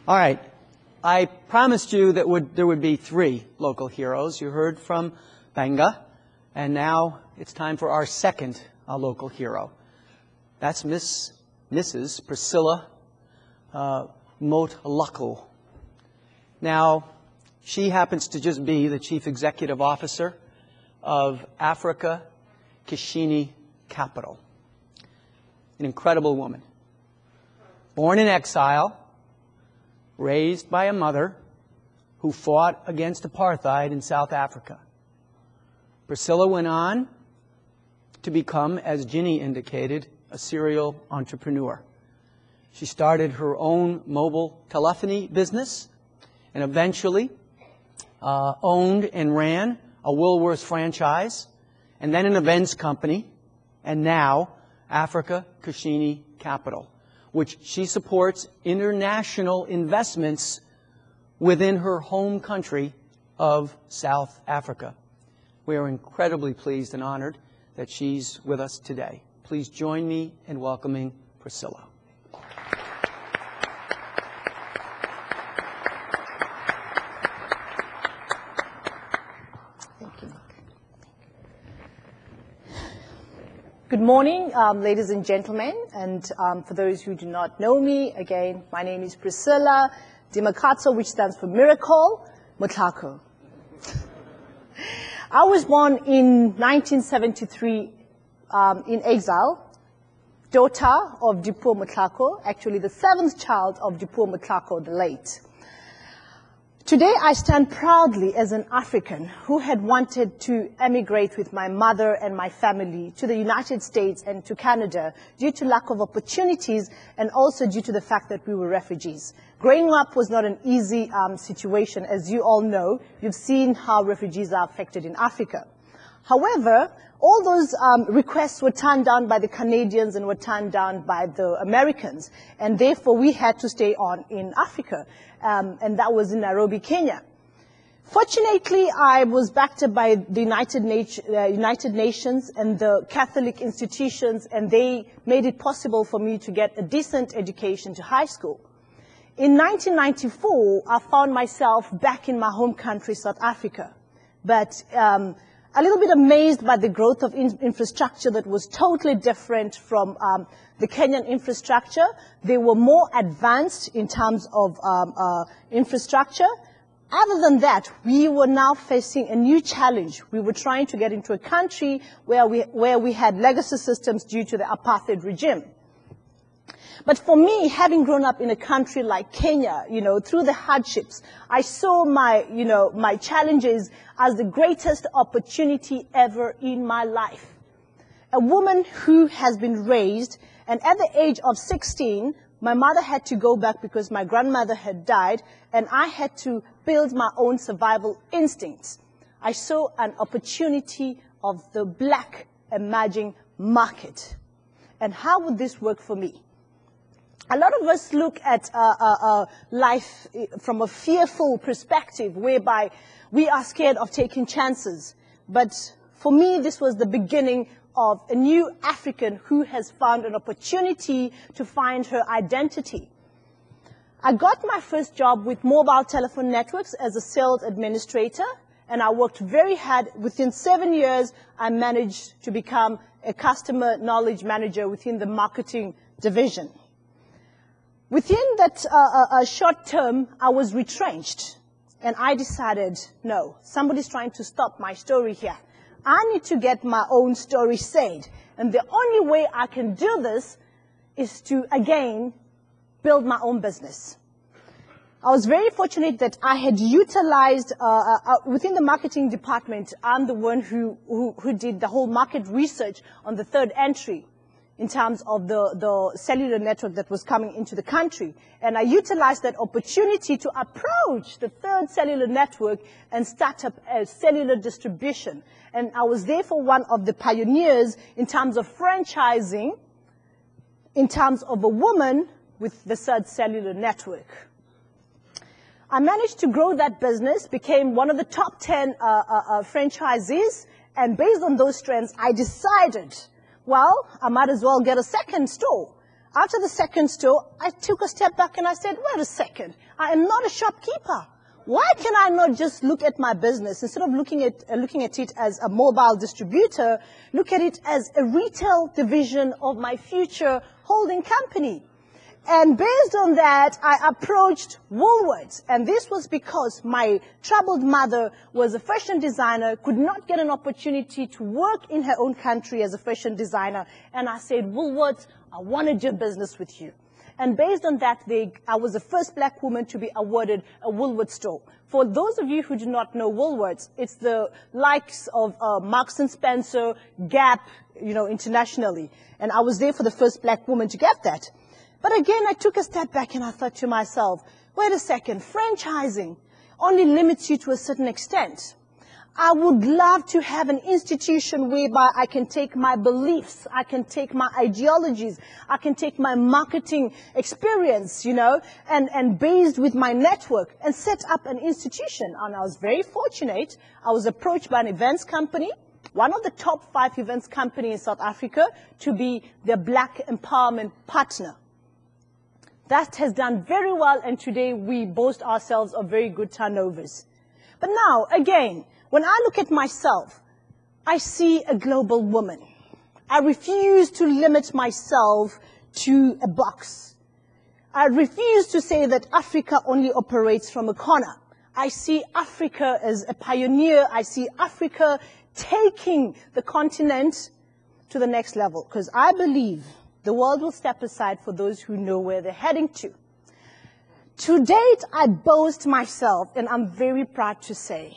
All right. I promised you that there would be 3 local heroes. You heard from Benga, and now it's time for our second local hero. That's Mrs. Priscilla Motlhako. Now, she happens to just be the Chief Executive Officer of Africa Khusini Captial. An incredible woman. Born in exile, raised by a mother who fought against apartheid in South Africa. Priscilla went on to become, as Ginny indicated, a serial entrepreneur. She started her own mobile telephony business and eventually owned and ran a Woolworths franchise, and then an events company, and now Africa Khusini Captial, which she supports international investments within her home country of South Africa. We are incredibly pleased and honored that she's with us today. Please join me in welcoming Priscilla. Good morning, ladies and gentlemen, and for those who do not know me, again, my name is Priscilla Motlhako, which stands for Miracle, Motlhako. I was born in 1973 in exile, daughter of Dipuo Motlhako, actually the 7th child of Dipuo Motlhako the late. Today, I stand proudly as an African who had wanted to emigrate with my mother and my family to the United States and to Canada due to lack of opportunities and also due to the fact that we were refugees. Growing up was not an easy situation, as you all know. You've seen how refugees are affected in Africa. However, all those requests were turned down by the Canadians and were turned down by the Americans, and therefore we had to stay on in Africa, and that was in Nairobi, Kenya. Fortunately, I was backed up by the United Nations and the Catholic institutions, and they made it possible for me to get a decent education to high school. In 1994, I found myself back in my home country, South Africa, but a little bit amazed by the growth of infrastructure that was totally different from the Kenyan infrastructure. They were more advanced in terms of infrastructure. Other than that, we were now facing a new challenge. We were trying to get into a country where we had legacy systems due to the apartheid regime. But for me, having grown up in a country like Kenya, through the hardships, I saw my challenges as the greatest opportunity ever in my life. A woman who has been raised, and at the age of 16, my mother had to go back because my grandmother had died, and I had to build my own survival instincts. I saw an opportunity of the black emerging market. And how would this work for me? A lot of us look at life from a fearful perspective, whereby we are scared of taking chances. But for me, this was the beginning of a new African who has found an opportunity to find her identity. I got my first job with mobile telephone networks as a sales administrator, and I worked very hard. Within 7 years, I managed to become a customer knowledge manager within the marketing division. Within that short term, I was retrenched, and I decided, no, somebody's trying to stop my story here. I need to get my own story said, and the only way I can do this is to, again, build my own business. I was very fortunate that I had utilized, within the marketing department, I'm the one who did the whole market research on the third entry in terms of the cellular network that was coming into the country. And I utilized that opportunity to approach the third cellular network and start up a cellular distribution. And I was therefore one of the pioneers in terms of franchising, in terms of a woman with the third cellular network. I managed to grow that business, became one of the top 10 franchisees, and based on those strengths, I decided, well, I might as well get a second store. After the second store, I took a step back and I said, wait a second, I am not a shopkeeper. Why can I not just look at my business, instead of looking at it as a mobile distributor, look at it as a retail division of my future holding company? And based on that, I approached Woolworths. And this was because my troubled mother was a fashion designer, could not get an opportunity to work in her own country as a fashion designer. And I said, Woolworths, I want to do business with you. And based on that, I was the first black woman to be awarded a Woolworths store. For those of you who do not know Woolworths, it's the likes of Marks & Spencer, Gap, internationally. And I was there for the first black woman to get that. But again, I took a step back and I thought to myself, wait a second, franchising only limits you to a certain extent. I would love to have an institution whereby I can take my beliefs, I can take my ideologies, I can take my marketing experience, and based with my network and set up an institution. And I was very fortunate. I was approached by an events company, one of the top 5 events companies in South Africa, to be their Black Empowerment Partner. That has done very well, and today we boast ourselves of very good turnovers. But now, again, when I look at myself, I see a global woman. I refuse to limit myself to a box. I refuse to say that Africa only operates from a corner. I see Africa as a pioneer. I see Africa taking the continent to the next level, because I believe the world will step aside for those who know where they're heading to. To date, I boast myself, and I'm very proud to say,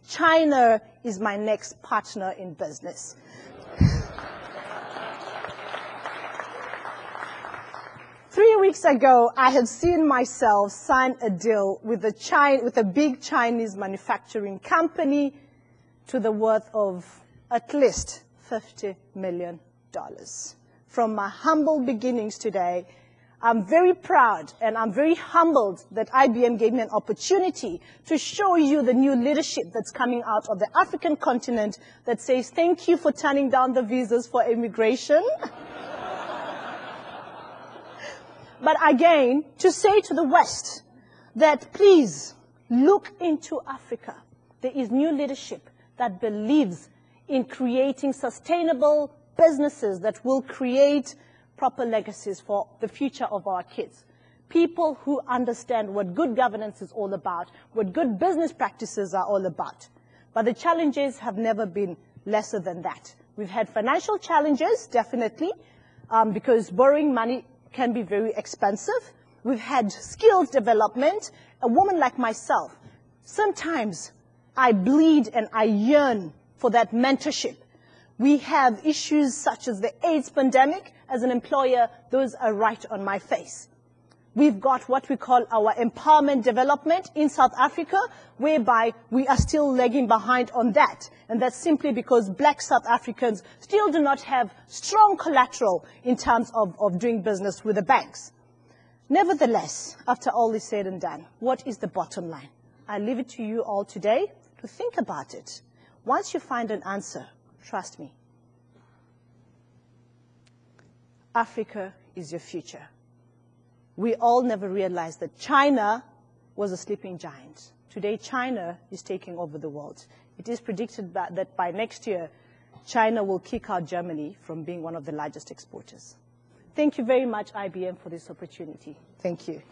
China is my next partner in business. 3 weeks ago, I had seen myself sign a deal with a big Chinese manufacturing company to the worth of at least $50 million. From my humble beginnings today, I'm very proud and I'm very humbled that IBM gave me an opportunity to show you the new leadership that's coming out of the African continent that says, thank you for turning down the visas for immigration. But again, to say to the West that please look into Africa. There is new leadership that believes in creating sustainable businesses that will create proper legacies for the future of our kids. People who understand what good governance is all about, what good business practices are all about. But the challenges have never been lesser than that. We've had financial challenges, definitely, because borrowing money can be very expensive. We've had skills development. A woman like myself, sometimes I bleed and I yearn for that mentorship. We have issues such as the AIDS pandemic. As an employer, those are right on my face. We've got what we call our empowerment development in South Africa, whereby we are still lagging behind on that. And that's simply because black South Africans still do not have strong collateral in terms of doing business with the banks. Nevertheless, after all is said and done, what is the bottom line? I leave it to you all today to think about it. Once you find an answer, trust me, Africa is your future. We all never realized that China was a sleeping giant. Today, China is taking over the world. It is predicted that by next year, China will kick out Germany from being one of the largest exporters. Thank you very much, IBM, for this opportunity. Thank you.